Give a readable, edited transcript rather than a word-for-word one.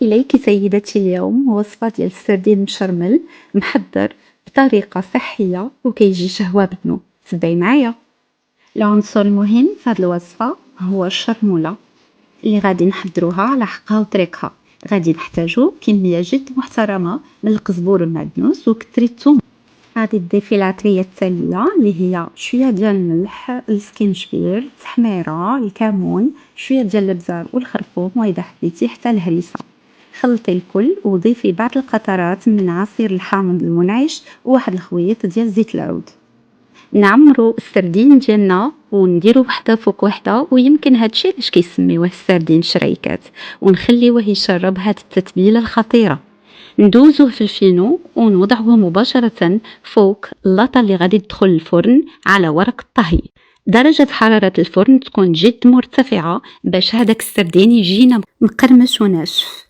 إليك سيدتي اليوم وصفة ديال السردين مشرمل محضر بطريقة صحية وكيجي شهوة بنو. تبعي معايا. العنصر المهم في هذه الوصفة هو الشرمولة اللي غادي نحضروها على حقها وطريقها. غادي نحتاجو كمية جد محترمة من القزبور والمعدنوس وكتري الثوم. غادي تضيفي العطرية التالية اللي هي شوية ديال الملح، السكينجبير، التحميرة، الكمون، شوية ديال الابزار والخرفوم، واذا حبيتي حتى الهريسة. خلطي الكل وضيفي بعض القطرات من عصير الحامض المنعش وواحد الخويط ديال زيت العود. نعمرو السردين ديالنا ونديرو وحده فوق وحده، ويمكن هادشي علاش كيسميوه السردين شريكات، ونخليوه يشرب هاد التتبيله الخطيره. ندوزوه في الفينو ونوضعه مباشره فوق اللاطه اللي غادي تدخل الفرن على ورق الطهي. درجة حرارة الفرن تكون جد مرتفعة باش هداك السردين يجينا مقرمش وناشف.